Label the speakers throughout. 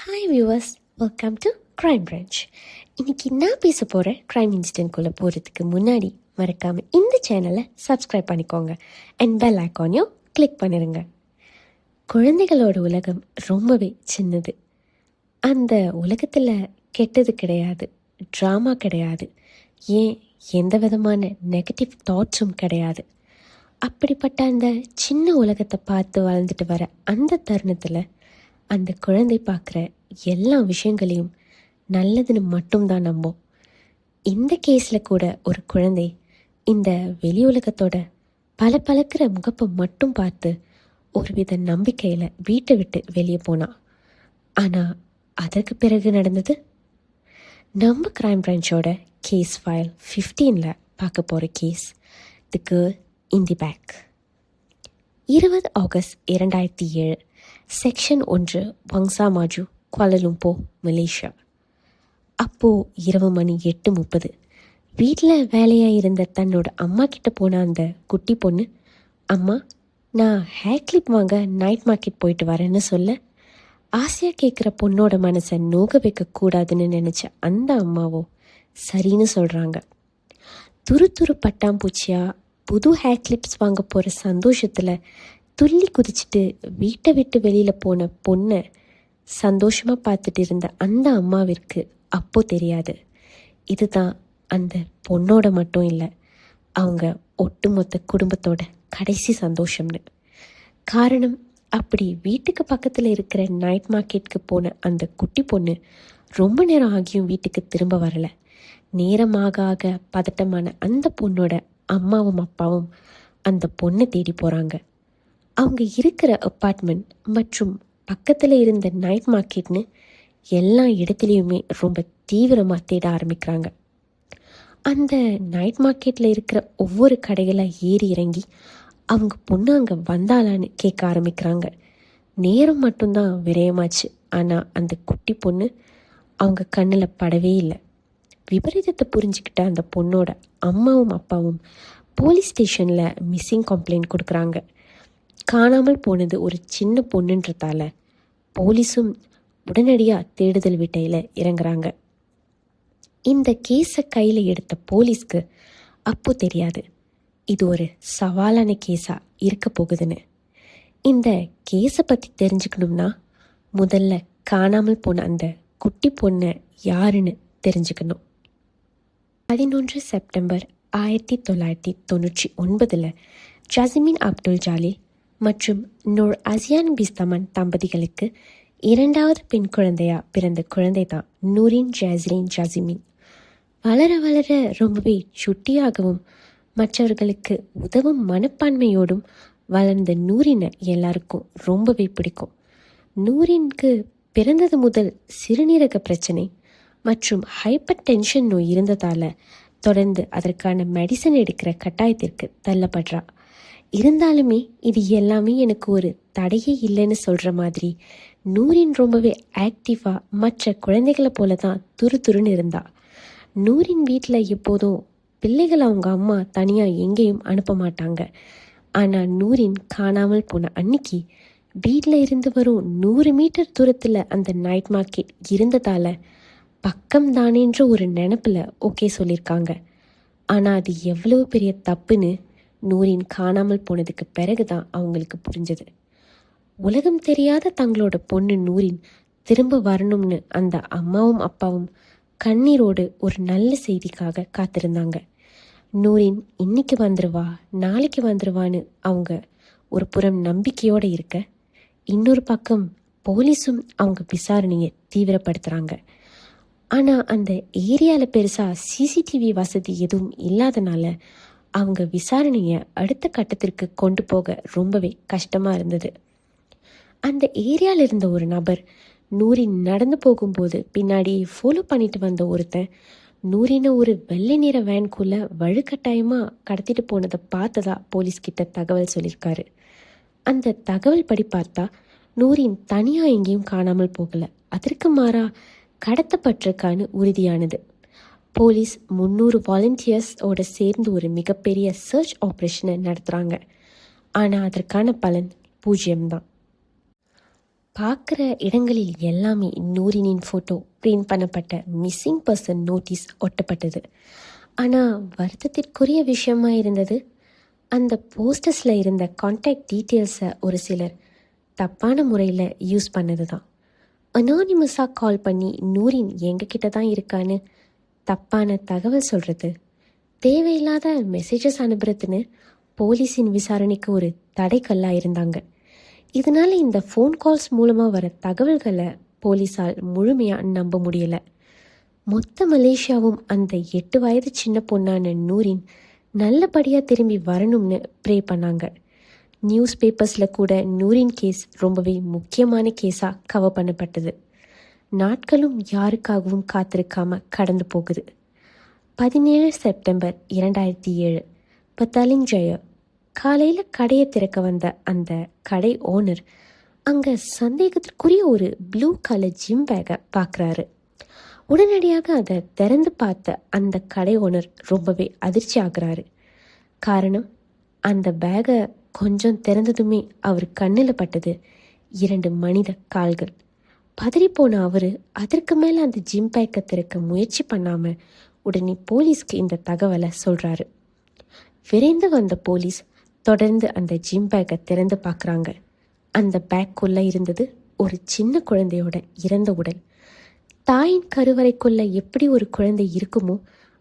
Speaker 1: Hi viewers, welcome to crime branch. இன்னைக்கு நான் பேச போகிற க்ரைம் இன்சிடென்ட்குள்ளே போகிறதுக்கு முன்னாடி மறக்காமல் இந்த சேனலை சப்ஸ்கிரைப் பண்ணிக்கோங்க அண்ட் பெல் ஐக்கானையும் கிளிக் பண்ணிடுங்க. குழந்தைகளோட உலகம் ரொம்பவே சின்னது. அந்த உலகத்தில் கெட்டது கிடையாது, ட்ராமா கிடையாது, ஏன் எந்த விதமான நெகட்டிவ் தாட்ஸும் கிடையாது. அப்படிப்பட்ட அந்த சின்ன உலகத்தை பார்த்து வளர்ந்துட்டு வர அந்த தருணத்தில் அந்த குழந்தை பார்க்குற எல்லா விஷயங்களையும் நல்லதுன்னு மட்டும்தான் நம்போம். இந்த கேஸில் கூட ஒரு குழந்தை இந்த வெளி உலகத்தோட பளபளக்கிற முகப்பை மட்டும் பார்த்து ஒருவித நம்பிக்கையில் வீட்டை விட்டு வெளியே போனான். ஆனால் அதற்கு பிறகு நடந்தது நம்ம க்ரைம் பிரான்ச்சோட கேஸ் ஃபைல் 15 பார்க்க போகிற case the girl in the bag. 20 August 2007, section 1, Wangsa Maju, Kuala Lumpur, Malaysia. அப்போது இரவு மணி 8:30. வீட்டில் வேலையாக இருந்த தன்னோட அம்மா கிட்ட போன அந்த குட்டி பொண்ணு, அம்மா நான் ஹேர் கிளிப் வாங்க நைட் மார்க்கெட் போயிட்டு வரேன்னு சொல்ல, ஆசையாக கேட்குற பொண்ணோட மனசை நோக வைக்கக்கூடாதுன்னு நினச்ச அந்த அம்மாவோ சரின்னு சொல்கிறாங்க. துரு துரு பட்டாம்பூச்சியாக புது ஹேர் கிளிப்ஸ் வாங்க போகிற சந்தோஷத்தில் துள்ளி குதிச்சுட்டு வீட்டை விட்டு வெளியில் போன பொண்ணை சந்தோஷமாக பார்த்துட்டு இருந்த அந்த அம்மாவிற்கு அப்போ தெரியாது, இதுதான் அந்த பொண்ணோட மட்டும் இல்லை, அவங்க ஒட்டுமொத்த குடும்பத்தோட கடைசி சந்தோஷம்னு. காரணம், அப்படி வீட்டுக்கு பக்கத்தில் இருக்கிற நைட் மார்க்கெட்டுக்கு போன அந்த குட்டி பொண்ணு ரொம்ப நேரம் ஆகியும் வீட்டுக்கு திரும்ப வரலை. நேரமாக ஆக பதட்டமான அந்த பொண்ணோட அம்மாவும் அப்பாவும் அந்த பொண்ணை தேடி போகிறாங்க. அவங்க இருக்கிற அப்பார்ட்மெண்ட் மற்றும் பக்கத்தில் இருந்த நைட் மார்க்கெட்னு எல்லா இடத்துலையுமே ரொம்ப தீவிரமாக தேட ஆரம்பிக்கிறாங்க. அந்த நைட் மார்க்கெட்டில் இருக்கிற ஒவ்வொரு கடைகளாக ஏறி இறங்கி அவங்க பொண்ணு அங்கே வந்தாலான்னு கேட்க ஆரம்பிக்கிறாங்க. நேரம் மட்டும்தான் விரயமாச்சு, ஆனால் அந்த குட்டி பொண்ணு அவங்க கண்ணில் படவே இல்லை. விபரீதத்தை புரிஞ்சுக்கிட்ட அந்த பொண்ணோட அம்மாவும் அப்பாவும் போலீஸ் ஸ்டேஷனில் மிஸ்ஸிங் கம்ப்ளைண்ட் கொடுக்குறாங்க. காணாமல் போனது ஒரு சின்ன பொண்ணுன்றதால போலீஸும் உடனடியாக தேடுதல் வேட்டையில் இறங்குறாங்க. இந்த கேஸை கையில் எடுத்த போலீஸ்க்கு அப்போ தெரியாது இது ஒரு சவாலான கேஸாக இருக்க போகுதுன்னு. இந்த கேஸை பற்றி தெரிஞ்சுக்கணும்னா முதல்ல காணாமல் போன அந்த குட்டி பொண்ணை யாருன்னு தெரிஞ்சுக்கணும். 11 செப்டம்பர் 1999 ஜாசிமின் அப்துல் ஜாலில் மற்றும் நூர் அசியான் பிஸ்தமன் தம்பதிகளுக்கு இரண்டாவது பெண் குழந்தையாக பிறந்த குழந்தை தான் நூரின் ஜாஸ்ரின் ஜாசிமின். வளர வளர ரொம்பவே சுட்டியாகவும் மற்றவர்களுக்கு உதவும் மனப்பான்மையோடும் வளர்ந்த நூரினை எல்லாருக்கும் ரொம்பவே பிடிக்கும். நூரினுக்கு பிறந்தது முதல் சிறுநீரக பிரச்சனை மற்றும் ஹைப்பர் டென்ஷன் நோய் இருந்ததால் தொடர்ந்து அதற்கான மெடிசன் எடுக்கிற கட்டாயத்திற்கு தள்ளப்படுறா. இருந்தாலுமே இது எல்லாமே எனக்கு ஒரு தடையே இல்லைன்னு சொல்கிற மாதிரி நூரின் ரொம்பவே ஆக்டிவாக மற்ற குழந்தைகளை போல தான் துருன்னு இருந்தா. நூரின் வீட்டில் எப்போதும் பிள்ளைகளை அவங்க அம்மா தனியாக எங்கேயும் அனுப்ப மாட்டாங்க. ஆனால் நூரின் காணாமல் போன அன்னைக்கு வீட்டில் இருந்து வரும் 100 மீட்டர் தூரத்தில் அந்த நைட் மார்க்கெட் இருந்ததால் பக்கம் தானேன்ற ஒரு நினப்பில் ஓகே சொல்லியிருக்காங்க. ஆனால் அது எவ்வளோ பெரிய தப்புன்னு நூரின் காணாமல் போனதுக்கு பிறகு தான் அவங்களுக்கு புரிஞ்சது. உலகம் தெரியாத தங்களோட பொண்ணு நூரின் திரும்ப வரணும்னு அந்த அம்மாவும் அப்பாவும் கண்ணீரோடு ஒரு நல்ல செய்திக்காக காத்திருந்தாங்க. நூரின் இன்னைக்கு வந்துடுவா, நாளைக்கு வந்துடுவான்னு அவங்க ஒரு புறம் நம்பிக்கையோடு இருக்க, இன்னொரு பக்கம் போலீஸும் அவங்க விசாரணையை தீவிரப்படுத்துகிறாங்க. ஆனால் அந்த ஏரியாவில் பெருசாக சிசிடிவி வசதி எதுவும் இல்லாதனால அவங்க விசாரணையை அடுத்த கட்டத்திற்கு கொண்டு போக ரொம்பவே கஷ்டமாக இருந்தது. அந்த ஏரியாவில் இருந்த ஒரு நபர் நூரின் நடந்து போகும்போது பின்னாடி ஃபாலோ பண்ணிட்டு வந்த ஒருத்தன் நூரினை ஒரு வெள்ளை நிற வேன்குள்ளே வலுக்கட்டாயமாக கடத்திட்டு போனதை பார்த்ததா போலீஸ்கிட்ட தகவல் சொல்லியிருக்காரு. அந்த தகவல் படி பார்த்தா நூரின் தனியாக எங்கேயும் காணாமல் போகலை, அதற்கு மாறா கடத்தப்பட்டிருக்கான்னு உறுதியானது. போலீஸ் 300 வாலண்டியர்ஸோடு சேர்ந்து ஒரு மிகப்பெரிய சர்ச் ஆப்ரேஷனை நடத்துகிறாங்க. ஆனால் அதற்கான பலன் 0 தான். பார்க்குற இடங்களில் எல்லாமே நூரினின் ஃபோட்டோ பிரிண்ட் பண்ணப்பட்ட மிஸ்ஸிங் பர்சன் நோட்டீஸ் ஒட்டப்பட்டது. ஆனால் வருத்தத்திற்குரிய விஷயமா இருந்தது, அந்த போஸ்டர்ஸில் இருந்த கான்டாக்ட் டீட்டெயில்ஸை ஒரு சிலர் தப்பான முறையில் யூஸ் பண்ணது தான். அனானிமஸாக கால் பண்ணி நூரின் எங்ககிட்ட தான் இருக்கான்னு தப்பான தகவல் சொல்கிறது, தேவையில்லாத மெசேஜஸ் அனுப்புறதுன்னு போலீஸின் விசாரணைக்கு ஒரு தடைக்கல்லாக இருந்தாங்க. இதனால் இந்த ஃபோன் கால்ஸ் மூலமாக வர தகவல்களை போலீஸால் முழுமையாக நம்ப முடியலை. மொத்த மலேசியாவும் அந்த 8 வயது சின்ன பொண்ணான நூரின் நல்லபடியாக திரும்பி வரணும்னு ப்ரே பண்ணாங்க. நியூஸ் பேப்பர்ஸில் கூட நூரின் கேஸ் ரொம்பவே முக்கியமான கேஸாக கவர் பண்ணப்பட்டது. நாட்களும் யாருக்காகவும் காத்திருக்காம கடந்து போகுது. 17 செப்டம்பர் 2007 பத்தாலிங் ஜெய காலையில் கடையை திறக்க வந்த அந்த கடை ஓனர் அங்கே சந்தேகத்திற்குரிய ஒரு ப்ளூ கலர் ஜிம் பேக்கை பார்க்குறாரு. உடனடியாக அதை திறந்து பார்த்த அந்த கடை ஓனர் ரொம்பவே அதிர்ச்சி ஆகுறாரு. காரணம், அந்த பேகை கொஞ்சம் திறந்ததுமே அவர் கண்ணில் பட்டது 2 மனித கால்கள். பதறிப்போன அவர் அதற்கு மேலே அந்த ஜிம் பேக்கை திறக்க முயற்சி பண்ணாமல் உடனே போலீஸ்க்கு இந்த தகவலை சொல்கிறாரு. விரைந்து வந்த போலீஸ் தொடர்ந்து அந்த ஜிம் பேக்கை திறந்து பார்க்குறாங்க. அந்த பேக்குள்ளே இருந்தது ஒரு சின்ன குழந்தையோட இறந்த உடல். தாயின் கருவறைக்குள்ளே எப்படி ஒரு குழந்தை இருக்குமோ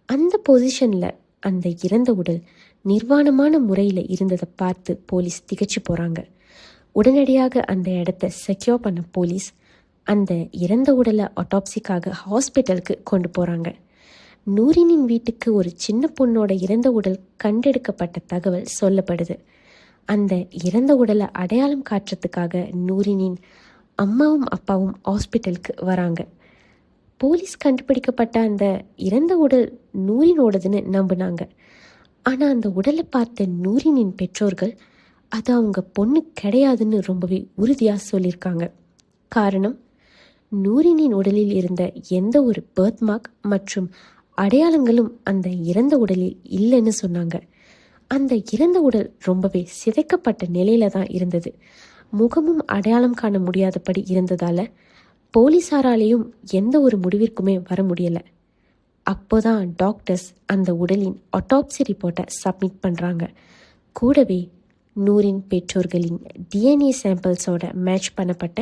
Speaker 1: அந்த பொசிஷனில் அந்த இறந்த உடல் நிர்வாணமான முறையில் இருந்ததை பார்த்து போலீஸ் திகைச்சு போகிறாங்க. உடனடியாக அந்த இடத்த செக்யூர் பண்ண போலீஸ் அந்த இறந்த உடலை ஆட்டாப்சிக்காக ஹாஸ்பிட்டலுக்கு கொண்டு போகிறாங்க. நூரினின் வீட்டுக்கு ஒரு சின்ன பொண்ணோட இறந்த உடல் கண்டெடுக்கப்பட்ட தகவல் சொல்லப்படுது. அந்த இறந்த உடலை அடையாளம் காட்டுறதுக்காக நூரினின் அம்மாவும் அப்பாவும் ஹாஸ்பிட்டலுக்கு வராங்க. போலீஸ் கண்டுபிடிக்கப்பட்ட அந்த இறந்த உடல் நூரினோடதுன்னு நம்பினாங்க. ஆனால் அந்த உடலை பார்த்த நூரினின் பெற்றோர்கள் அது அவங்க பொண்ணு கிடையாதுன்னு ரொம்பவே உறுதியாக சொல்லியிருக்காங்க. காரணம், நூரினின் உடலில் இருந்த எந்த ஒரு பர்த் மார்க் மற்றும் அடையாளங்களும் அந்த இறந்த உடலில் இல்லைன்னு சொன்னாங்க. அந்த இறந்த உடல் ரொம்பவே சிதைக்கப்பட்ட நிலையில தான் இருந்தது. முகமும் அடையாளம் காண முடியாதபடி இருந்ததால் போலீஸாராலேயும் எந்த ஒரு முடிவிற்குமே வர முடியலை. அப்போதான் டாக்டர்ஸ் அந்த உடலின் ஆட்டாப்சி ரிப்போர்ட்டை சப்மிட் பண்ணுறாங்க. கூடவே நூரின் பெற்றோர்களின் டிஎன்ஏ சாம்பிள்ஸோட மேட்ச் பண்ணப்பட்ட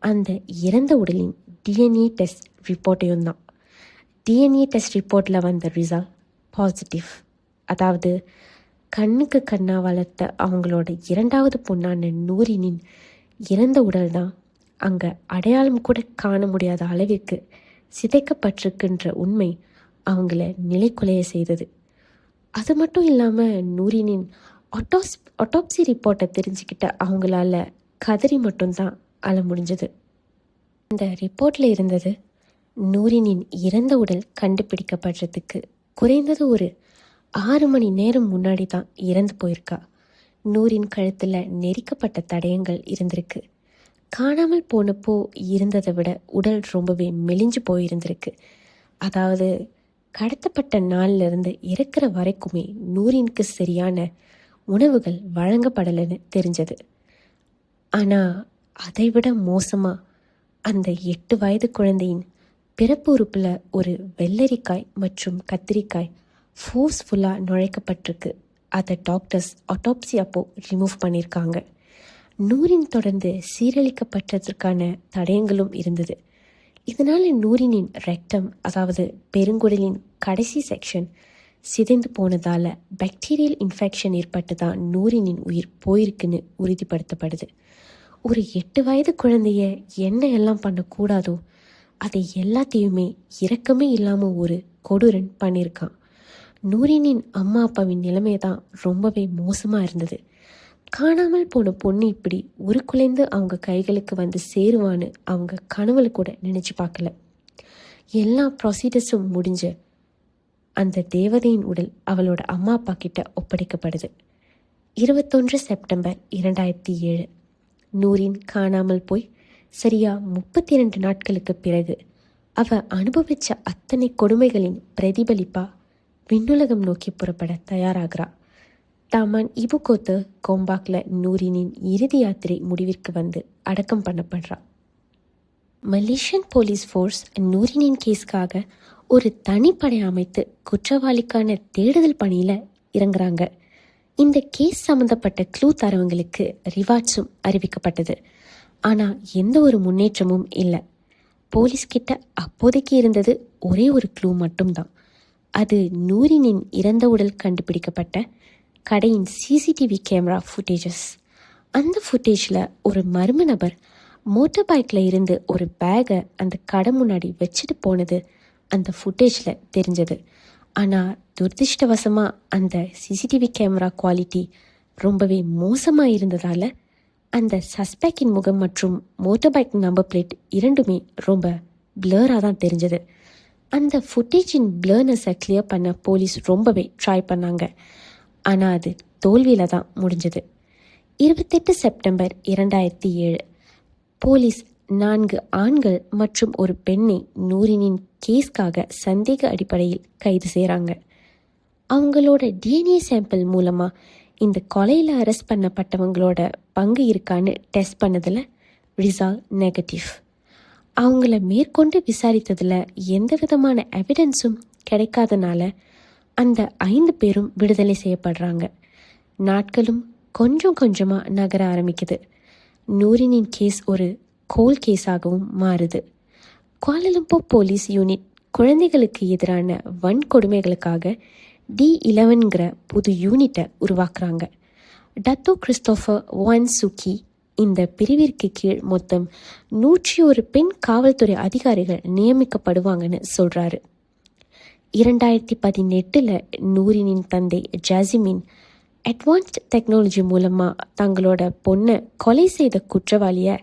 Speaker 1: அந்த இறந்த உடலின் டிஎன்ஏ டெஸ்ட் ரிப்போர்ட்டையும் தான். டிஎன்ஏ டெஸ்ட் ரிப்போர்ட்டில் வந்த ரிசல்ட் பாசிட்டிவ். அதாவது கண்ணுக்கு கண்ணாக வளர்த்த அவங்களோட 2வது பொண்ணான நூரினின் இறந்த உடல் தான் அங்கே அடையாளம் கூட காண முடியாத அளவிற்கு சிதைக்கப்பட்டிருக்குன்ற உண்மை அவங்கள நிலைக்குலைய செய்தது. அது மட்டும் இல்லாமல் நூரினின் ஆட்டாப்சி ரிப்போர்ட்டை தெரிஞ்சுக்கிட்ட அவங்களால கதறி மட்டும்தான் அழ முடிஞ்சது. இந்த ரிப்போர்ட்டில் இருந்தது, நூரினின் இறந்த உடல் கண்டுபிடிக்கப்படுறதுக்கு குறைந்தது ஒரு 6 மணி நேரம் முன்னாடி தான் இறந்து போயிருக்கா. நூரின் கழுத்தில் நெரிக்கப்பட்ட தடயங்கள் இருந்திருக்கு. காணாமல் போனப்போ இருந்ததை விட உடல் ரொம்பவே மெலிஞ்சு போயிருந்திருக்கு. அதாவது கடத்தப்பட்ட நாள்லேருந்து இறக்குற வரைக்குமே நூரினுக்கு சரியான உணவுகள் வழங்கப்படலைன்னு தெரிஞ்சது. ஆனால் அதைவிட மோசமாக அந்த 8 வயது குழந்தையின் பிறப்பு உறுப்பில் ஒரு வெள்ளரிக்காய் மற்றும் கத்திரிக்காய் ஃபோர்ஸ்ஃபுல்லாக நுழைக்கப்பட்டிருக்கு. அதை டாக்டர்ஸ் ஆட்டாப்சி அப்போ ரிமூவ் பண்ணியிருக்காங்க. நூரின் தொடர்ந்து சீரழிக்கப்பட்டதற்கான தடயங்களும் இருந்தது. இதனால் நூரினின் ரெக்டம், அதாவது பெருங்குடலின் கடைசி செக்ஷன் சிதைந்து போனதால் பாக்டீரியல் இன்ஃபெக்ஷன் ஏற்பட்டு தான் நூரினின் உயிர் போயிருக்குன்னு உறுதிப்படுத்தப்படுது. ஒரு 8 வயது குழந்தைய என்ன எல்லாம் பண்ணக்கூடாதோ அதை எல்லாத்தையுமே இரக்கமே இல்லாமல் ஒரு கொடூரன் பண்ணியிருக்கான். நூரினின் அம்மா அப்பாவின் நிலைமை தான் ரொம்பவே மோசமாக இருந்தது. காணாமல் போன பொண்ணு இப்படி உருக்குலைந்து அவங்க கைகளுக்கு வந்து சேருவான்னு அவங்க கனவுல கூட நினச்சி பார்க்கல. எல்லா ப்ரொசீஜர்ஸும் முடிஞ்ச அந்த தேவதையின் உடல் அவளோட அம்மா அப்பா கிட்ட ஒப்படைக்கப்படுது. 21 செப்டம்பர் 2007 நூரின் காணாமல் போய் சரியா 32 நாட்களுக்கு பிறகு அவ அனுபவிச்ச அத்தனை கொடுமைகளின் பிரதிபலிப்பா விண்ணுலகம் நோக்கி புறப்பட தயாராகிறா. தாமான் இபுகோத்து கோம்பாக்ல நூரினின் இறுதி யாத்திரை முடிவிற்கு வந்து அடக்கம் பண்ணப்படுறா. மலேசியன் போலீஸ் ஃபோர்ஸ் நூரினின் கேஸ்க்காக ஒரு தனிப்படை அமைத்து குற்றவாளிக்கான தேடுதல் பணியில் இறங்குறாங்க. இந்த கேஸ் சம்மந்தப்பட்ட க்ளூ தரவங்களுக்கு ரிவார்ட்ஸும் அறிவிக்கப்பட்டது. ஆனால் எந்த ஒரு முன்னேற்றமும் இல்லை. போலீஸ்கிட்ட அப்போதைக்கு இருந்தது ஒரே ஒரு க்ளூ மட்டும்தான். அது நூரினின் இறந்த உடல் கண்டுபிடிக்கப்பட்ட கடையின் சிசிடிவி கேமரா ஃபுட்டேஜஸ். அந்த ஃபுட்டேஜில் ஒரு மர்ம நபர் மோட்டார் பைக்கில் இருந்து ஒரு பேகை அந்த கடை முன்னாடி வச்சுட்டு போனது அந்த ஃபுட்டேஜில் தெரிஞ்சது. ஆனால் துரதிருஷ்டவசமாக அந்த சிசிடிவி கேமரா குவாலிட்டி ரொம்பவே மோசமாக இருந்ததால் அந்த சஸ்பெக்டின் முகம் மற்றும் மோட்டார் பைக் நம்பர் பிளேட் இரண்டுமே ரொம்ப பிளராக தான் தெரிஞ்சது. அந்த ஃபுட்டேஜின் பிளர்னஸை கிளியர் பண்ண போலீஸ் ரொம்பவே ட்ரை பண்ணாங்க. ஆனால் அது தோல்வியில் தான் முடிஞ்சது. 28 செப்டம்பர் 2007 போலீஸ் 4 ஆண்கள் மற்றும் ஒரு பெண்ணை நூரினின் கேஸ்க்காக சந்தேக அடிப்படையில் கைது செய்கிறாங்க. அவங்களோட டிஎன்ஏ சாம்பிள் மூலமாக இந்த கொலையில் அரெஸ்ட் பண்ணப்பட்டவங்களோட பங்கு இருக்கான்னு டெஸ்ட் பண்ணதில் ரிசல்ட் நெகட்டிவ். அவங்கள மேற்கொண்டு விசாரித்ததில் எந்த விதமான எவிடன்ஸும் கிடைக்காதனால அந்த 5 பேரும் விடுதலை செய்யப்படுறாங்க. நாட்களும் கொஞ்சம் கொஞ்சமாக நகர ஆரம்பிக்குது. நூரினின் கேஸ் ஒரு கோல் கேஸாகவும் மாறுது. குவாலலம்பூர் போலீஸ் யூனிட் குழந்தைகளுக்கு எதிரான வன்கொடுமைகளுக்காக D11ங்கிற புது யூனிட்டை உருவாக்குறாங்க. டத்தோ கிறிஸ்டோஃபர் வான்சுக்கி இந்த பிரிவிற்கு கீழ் மொத்தம் 101 பெண் காவல்துறை அதிகாரிகள் நியமிக்கப்படுவாங்கன்னு சொல்கிறாரு. 2018 நூரினின் தந்தை ஜாசிமின் அட்வான்ஸ்ட் டெக்னாலஜி மூலமாக தங்களோட பொண்ணை கொலை செய்த குற்றவாளியை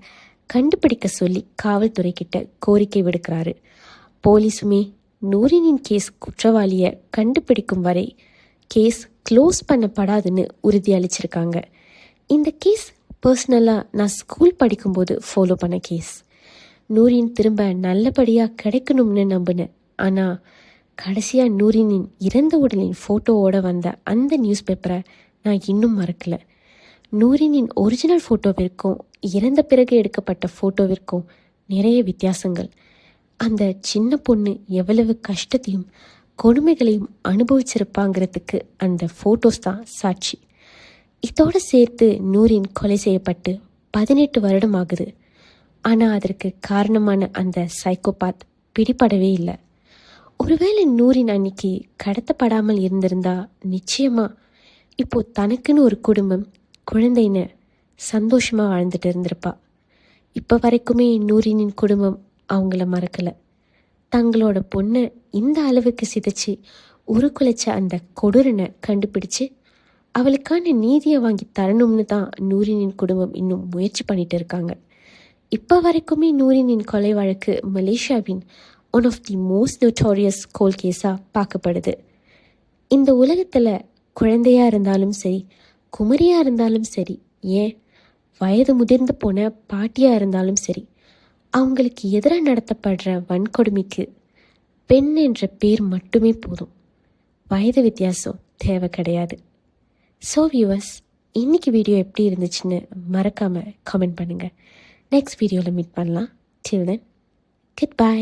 Speaker 1: கண்டுபிடிக்க சொல்லி காவல்துறைக்கிட்ட கோரிக்கை விடுக்கிறாரு. போலீஸுமே நூரினின் கேஸ் குற்றவாளியை கண்டுபிடிக்கும் வரை கேஸ் க்ளோஸ் பண்ணப்படாதுன்னு உறுதியளிச்சிருக்காங்க. இந்த கேஸ் பர்சனலாக நான் ஸ்கூல் படிக்கும்போது ஃபாலோ பண்ண கேஸ். நூரின் திரும்ப நல்லபடியாக கிடைக்கணும்னு நம்பினேன். ஆனால் கடைசியாக நூரினின் இறந்த உடலின் ஃபோட்டோவோடு வந்த அந்த நியூஸ் பேப்பரை நான் இன்னும் மறக்கலை. நூரினின் ஒரிஜினல் ஃபோட்டோவிற்கும் இறந்த பிறகு எடுக்கப்பட்ட ஃபோட்டோவிற்கும் நிறைய வித்தியாசங்கள். அந்த சின்ன பொண்ணு எவ்வளவு கஷ்டத்தையும் கொடுமைகளையும் அனுபவிச்சிருப்பாங்கிறதுக்கு அந்த ஃபோட்டோஸ் தான் சாட்சி. இதோடு சேர்த்து நூரின் கொலை செய்யப்பட்டு 18 வருடம் ஆகுது. ஆனால் அதற்கு காரணமான அந்த சைக்கோபாத் பிடிபடவே இல்லை. ஒருவேளை நூரின் அன்னைக்கு கடத்தப்படாமல் இருந்திருந்தா நிச்சயமாக இப்போது தனக்குன்னு ஒரு குடும்பம் குழந்தைன்னு சந்தோஷமாக வாழ்ந்துட்டு இருந்திருப்பா. இப்போ வரைக்குமே நூரினின் குடும்பம் அவங்கள மறக்கலை. தங்களோட பொண்ணை இந்த அளவுக்கு சிதைச்சு உருக்குலைச்ச அந்த கொடூரனை கண்டுபிடிச்சு அவளுக்கான நீதியை வாங்கி தரணும்னு தான் நூரினின் குடும்பம் இன்னும் முயற்சி பண்ணிட்டு இருக்காங்க. இப்போ வரைக்குமே நூரினின் கொலை வழக்கு மலேசியாவின் one of the most notorious cold கேஸாக பார்க்கப்படுது. இந்த உலகத்தில் குழந்தையாக இருந்தாலும் சரி, குமரியாக இருந்தாலும் சரி, ஏன் வயது முதிர்ந்து போன பாட்டியாக இருந்தாலும் சரி, அவங்களுக்கு எதிராக நடத்தப்படுற வன்கொடுமைக்கு பெண் என்ற பேர் மட்டுமே போதும். வயது வித்தியாசம் தேவை கிடையாது. ஸோ வியூவர்ஸ், இன்றைக்கி வீடியோ எப்படி இருந்துச்சுன்னு மறக்காமல் கமெண்ட் பண்ணுங்கள். நெக்ஸ்ட் வீடியோவில் மீட் பண்ணலாம். டில் தென், குட் பை.